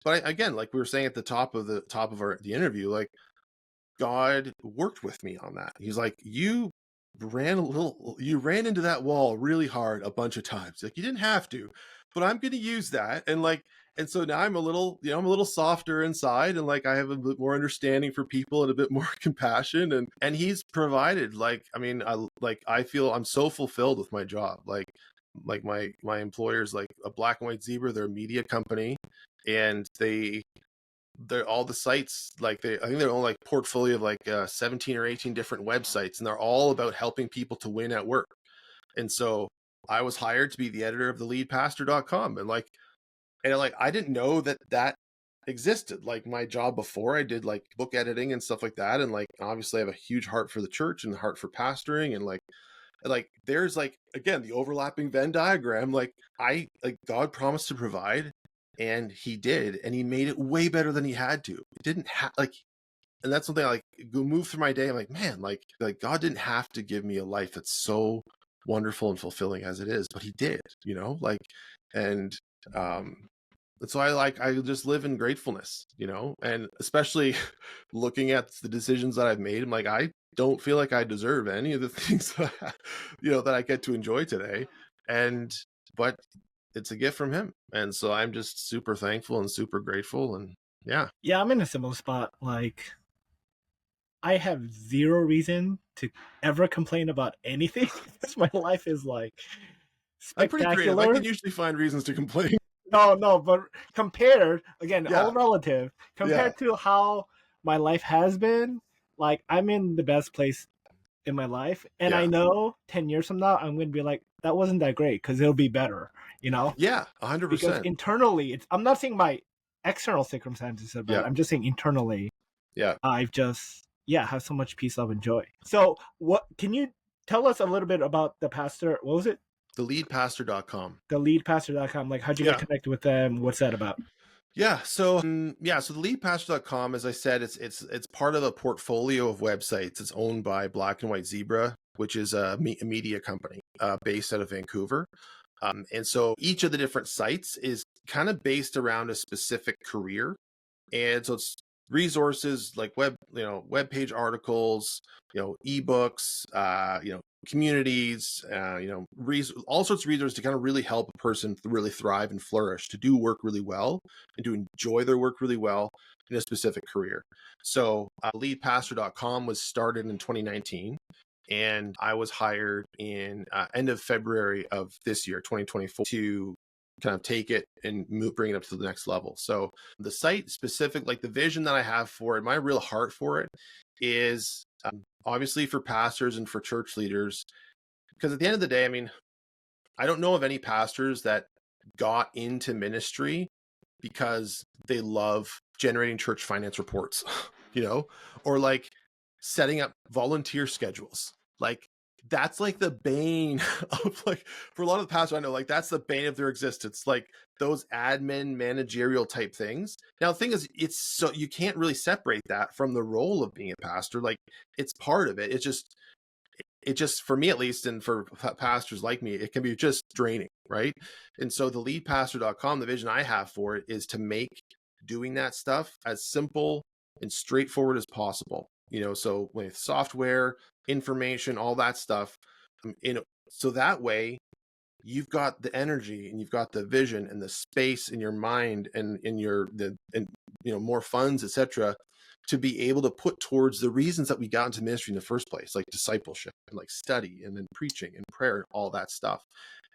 But again, like we were saying at the top of the interview, like God worked with me on that. He's like, you ran into that wall really hard a bunch of times. Like you didn't have to, but I'm going to use that. And so now I'm a little softer inside, and like I have a bit more understanding for people and a bit more compassion, and he's provided. Like, I mean, I feel I'm so fulfilled with my job. Like my employer's like a Black and White Zebra, they're a media company, and they're all the sites, like I think they're on like portfolio of like 17 or 18 different websites, and they're all about helping people to win at work. And so I was hired to be the editor of theleadpastor.com, and I didn't know that existed. Like my job before, I did like book editing and stuff like that, and like obviously I have a huge heart for the church and heart for pastoring, and like there's like again the overlapping Venn diagram. Like God promised to provide, and he did, and he made it way better than he had to. It didn't have and that's something I like go move through my day. I'm like, man, like God didn't have to give me a life that's so wonderful and fulfilling as it is, but he did, and so I just live in gratefulness, and especially looking at the decisions that I've made, I'm like, I don't feel like I deserve any of the things that I get to enjoy today. But it's a gift from him. And so I'm just super thankful and super grateful. And yeah. Yeah, I'm in a similar spot. Like, I have zero reason to ever complain about anything because my life is like I'm pretty creative. spectacular. I can usually find reasons to complain. No, but compared, again, all relative, compared to how my life has been, like, I'm in the best place in my life. And I know 10 years from now, I'm going to be like, that wasn't that great because it'll be better, Yeah, 100%. Because internally, I'm not saying my external circumstances are bad. I'm just saying internally, I've just, have so much peace, love, and joy. So what can you tell us a little bit about the pastor? What was it? Theleadpastor.com. Theleadpastor.com. Like, how'd you get connected with them? What's that about? So theleadpastor.com, as I said, it's part of a portfolio of websites. It's owned by Black and White Zebra. which is a media company based out of Vancouver. And so each of the different sites is kind of based around a specific career. And so it's resources like web page articles, ebooks, communities, all sorts of resources to kind of really help a person really thrive and flourish, to do work really well and to enjoy their work really well in a specific career. So leadpastor.com was started in 2019. And I was hired in end of February of this year, 2024, to kind of take it and bring it up to the next level. So the site specific, like the vision that I have for it, my real heart for it is obviously for pastors and for church leaders. Because at the end of the day, I mean, I don't know of any pastors that got into ministry because they love generating church finance reports, or like setting up volunteer schedules. Like that's like the bane of, like, for a lot of the pastors I know, like that's the bane of their existence, like those admin managerial type things. Now the thing is, it's so you can't really separate that from the role of being a pastor. Like it's part of it. It just, for me at least, and for pastors like me, it can be just draining, right? And so the leadpastor.com, the vision I have for it is to make doing that stuff as simple and straightforward as possible. So with software, information, all that stuff, so that way you've got the energy and you've got the vision and the space in your mind and in more funds, etc., to be able to put towards the reasons that we got into ministry in the first place, like discipleship and like study and then preaching and prayer and all that stuff.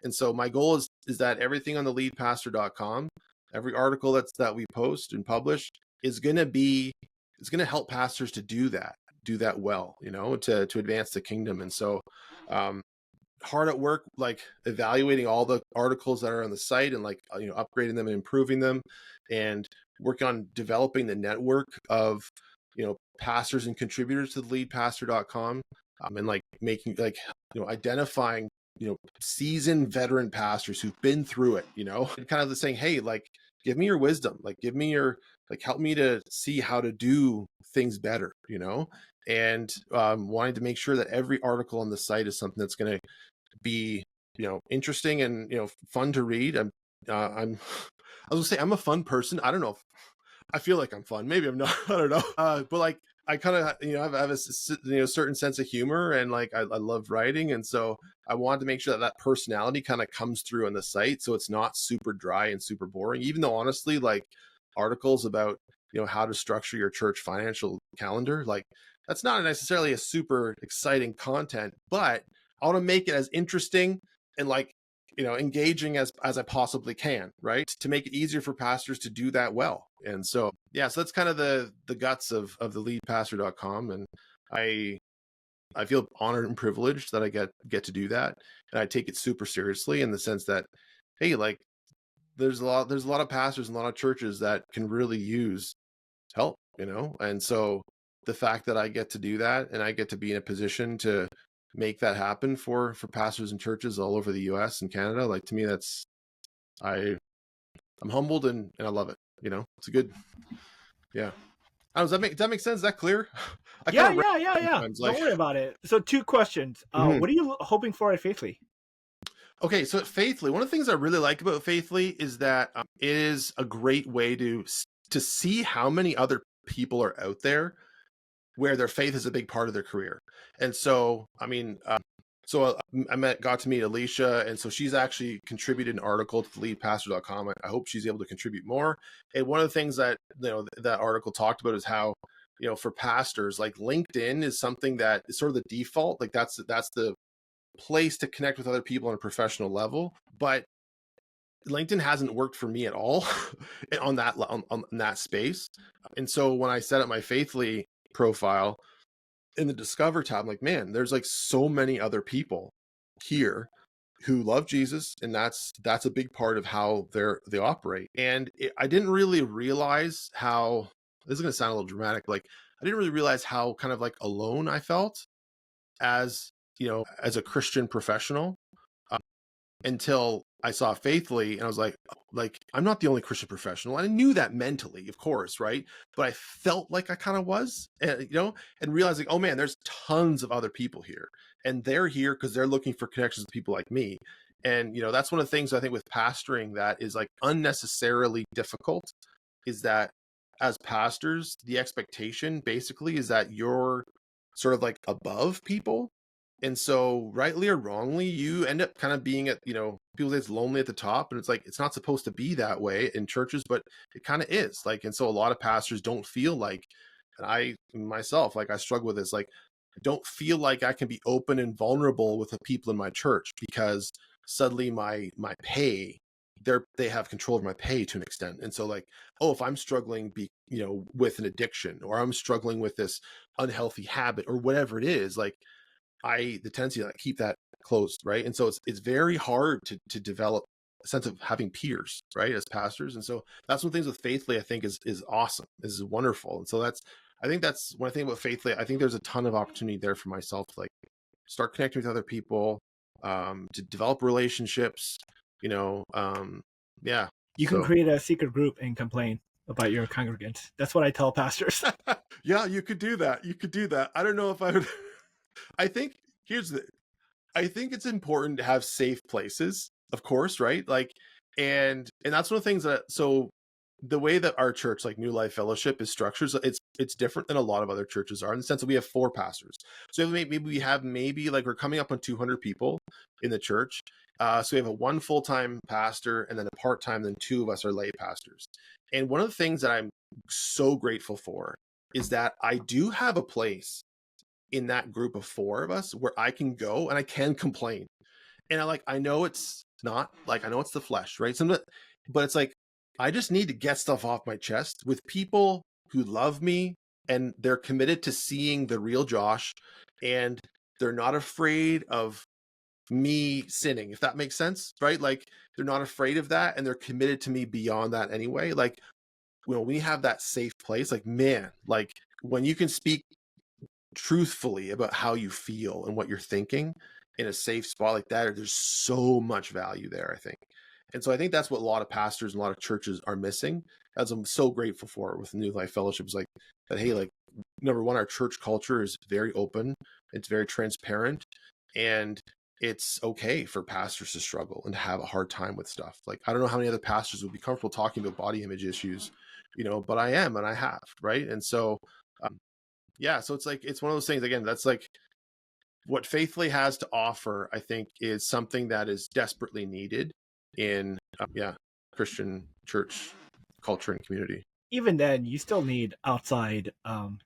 And so my goal is that everything on the leadpastor.com, every article that we post and publish is going to help pastors to do that well, to advance the kingdom. And so hard at work, like evaluating all the articles that are on the site and like, upgrading them and improving them, and work on developing the network of, pastors and contributors to the leadpastor.com, and like making, like, identifying, seasoned veteran pastors who've been through it, and kind of saying, hey, like, give me your wisdom, like give me your, like, help me to see how to do things better, and wanting to make sure that every article on the site is something that's going to be, interesting and, fun to read. I was gonna say I'm a fun person. I don't know if I feel like I'm fun. Maybe I'm not. I don't know. But like I kind of, have a certain sense of humor, and like I love writing, and so I wanted to make sure that personality kind of comes through on the site, so it's not super dry and super boring. Even though honestly, like articles about how to structure your church financial calendar, like that's not necessarily a super exciting content, but I want to make it as interesting and like engaging as I possibly can, right? To make it easier for pastors to do that well. And so, so that's kind of the guts of the leadpastor.com. And I feel honored and privileged that I get to do that. And I take it super seriously in the sense that, hey, like there's a lot of pastors and a lot of churches that can really use help, and so the fact that I get to do that and I get to be in a position to make that happen for pastors and churches all over the US and Canada, like to me, I'm humbled and I love it. It's a good, yeah. Does that make sense? Is that clear? Yeah. Don't worry about it. So 2 questions. What are you hoping for at Faithly? Okay, so at Faithly, one of the things I really like about Faithly is that it is a great way to see how many other people are out there where their faith is a big part of their career. And so, I mean, I got to meet Alicia, and so she's actually contributed an article to leadpastor.com. I hope she's able to contribute more. And one of the things that that article talked about is how for pastors, like LinkedIn is something that is sort of the default, like that's the place to connect with other people on a professional level. But LinkedIn hasn't worked for me at all on that space. And so when I set up my Faithly profile in the Discover tab, I'm like, man, there's like so many other people here who love Jesus, and that's a big part of how they operate. And I didn't really realize how, this is going to sound a little dramatic, like I didn't really realize how kind of like alone I felt as a Christian professional until I saw Faithfully, and I was like, I'm not the only Christian professional. And I knew that mentally, of course, right? But I felt like I kind of was, and, and realizing, oh man, there's tons of other people here, and they're here because they're looking for connections with people like me. And that's one of the things I think with pastoring that is like unnecessarily difficult, is that as pastors, the expectation basically is that you're sort of like above people. And so, rightly or wrongly, you end up kind of being at, people say it's lonely at the top, and it's like, it's not supposed to be that way in churches, but it kind of is. Like, and so a lot of pastors don't feel like, and I myself, like, I struggle with this, like, I don't feel like I can be open and vulnerable with the people in my church, because suddenly my pay, they have control of my pay to an extent. And so, like, oh, if I'm struggling with an addiction, or I'm struggling with this unhealthy habit, or whatever it is, like, the tendency to like keep that closed, right? And so it's very hard to develop a sense of having peers, right, as pastors. And so that's one of the things with Faithfully I think is awesome, is wonderful. And so I think that's one thing about Faithfully. I think there's a ton of opportunity there for myself to like start connecting with other people, to develop relationships, yeah. You can create a secret group and complain about your congregants. That's what I tell pastors. Yeah, you could do that. I don't know if I would. I think I think it's important to have safe places, of course, right? Like, and that's one of the things that, so the way that our church, like New Life Fellowship, is structured, so it's different than a lot of other churches are, in the sense that we have 4 pastors. So maybe we have like we're coming up on 200 people in the church. So we have a 1 full-time pastor, and then a part-time, then 2 of us are lay pastors. And one of the things that I'm so grateful for is that I do have a place in that group of 4 of us where I can go and I can complain. And I know it's not like, I know it's the flesh, right? But it's like, I just need to get stuff off my chest with people who love me, and they're committed to seeing the real Josh, and they're not afraid of me sinning, if that makes sense, right? Like, they're not afraid of that, and they're committed to me beyond that anyway. Like, we have that safe place, like, man, like, when you can speak truthfully about how you feel and what you're thinking in a safe spot like that, there's so much value there, I think. And so I think that's what a lot of pastors and a lot of churches are missing, as I'm so grateful for with New Life Fellowship, is like that, hey, like, number one, our church culture is very open, it's very transparent, and it's okay for pastors to struggle and have a hard time with stuff. Like, I don't know how many other pastors would be comfortable talking about body image issues, but I am, and I have, right? And so yeah, so it's like, it's one of those things, again, that's like what Faithfully has to offer, I think, is something that is desperately needed in Christian church culture and community. Even then, you still need outside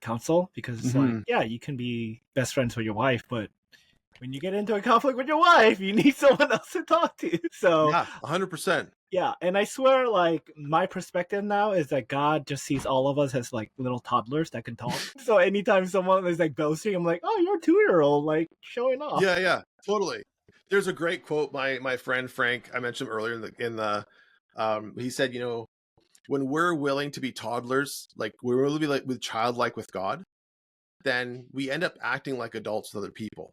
counsel, because it's like, yeah, you can be best friends with your wife, but when you get into a conflict with your wife, you need someone else to talk to. So yeah, 100%. Yeah, and I swear, like, my perspective now is that God just sees all of us as like little toddlers that can talk. So anytime someone is like boasting, I'm like, oh, you're a 2-year-old, like, showing off. Yeah, totally. There's a great quote, my friend Frank, I mentioned earlier in the he said, when we're willing to be toddlers, like we're willing to be like with childlike with God, then we end up acting like adults with other people.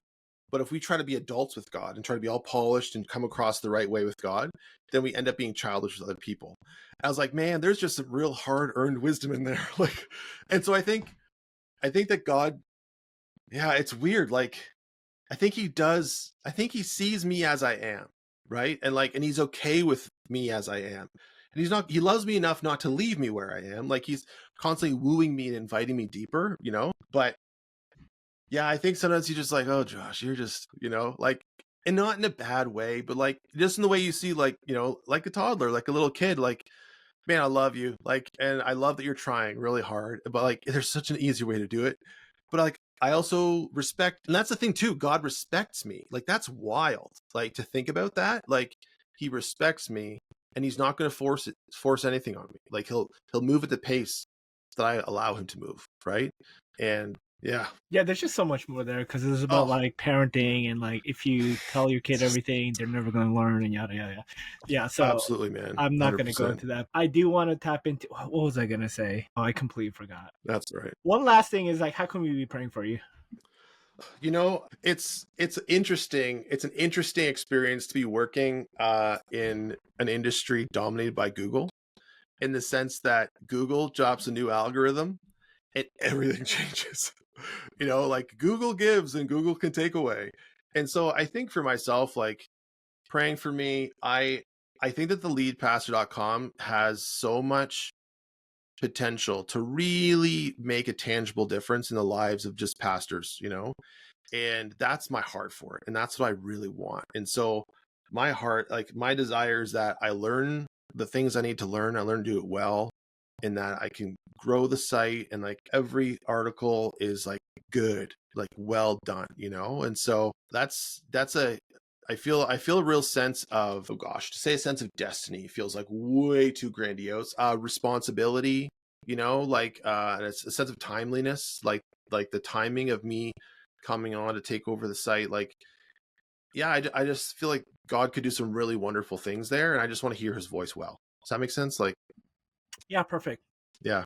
But if we try to be adults with God and try to be all polished and come across the right way with God, then we end up being childish with other people. I was like, man, there's just some real hard-earned wisdom in there. Like, and so I think that God, yeah, it's weird. Like, I think he sees me as I am, right? And he's okay with me as I am. And he loves me enough not to leave me where I am. Like, he's constantly wooing me and inviting me deeper, but yeah, I think sometimes he's just like, oh, Josh, you're just, like, and not in a bad way, but like, just in the way you see, like, like a toddler, like a little kid, like, man, I love you. Like, and I love that you're trying really hard, but like, there's such an easy way to do it. But like, I also respect, and that's the thing too, God respects me. Like, that's wild. Like, to think about that, like, he respects me, and he's not going to force anything on me. Like, he'll move at the pace that I allow him to move. Right. And yeah, there's just so much more there, because it's about like parenting, and like, if you tell your kid everything, they're never going to learn, and yada yada. Yeah, so absolutely, man. I'm not going to go into that. I do want to tap into, what was I going to say? Oh, I completely forgot. That's right. One last thing is, like, how can we be praying for you? You know, it's interesting. It's an interesting experience to be working in an industry dominated by Google, in the sense that Google drops a new algorithm and everything changes. You know, like Google gives and Google can take away. And so I think for myself, like praying for me, I think that the leadpastor.com has so much potential to really make a tangible difference in the lives of just pastors, you know? And that's my heart for it. And that's what I really want. And so my heart, like my desire is that I learn the things I need to learn. I learn to do it well, and that I can grow the site, and like every article is like good, like well done, you know? And so that's a I feel a real sense of, oh gosh, to say a sense of destiny feels like way too grandiose. Responsibility, you know, like and it's a sense of timeliness, like the timing of me coming on to take over the site. Like, yeah, I just feel like God could do some really wonderful things there, and I just want to hear His voice well. Does that make sense? Like, Yeah, perfect. yeah.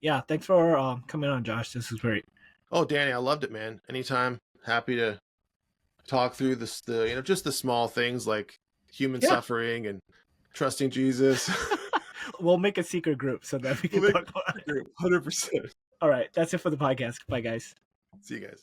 Yeah, thanks for coming on, Josh. This is great. Oh, Danny, I loved it, man. Anytime, happy to talk through this, the just the small things like human Yeah. suffering and trusting Jesus. We'll make a secret group so that we can We'll talk about it. make 100%. All right, that's it for the podcast. Bye, guys. See you guys.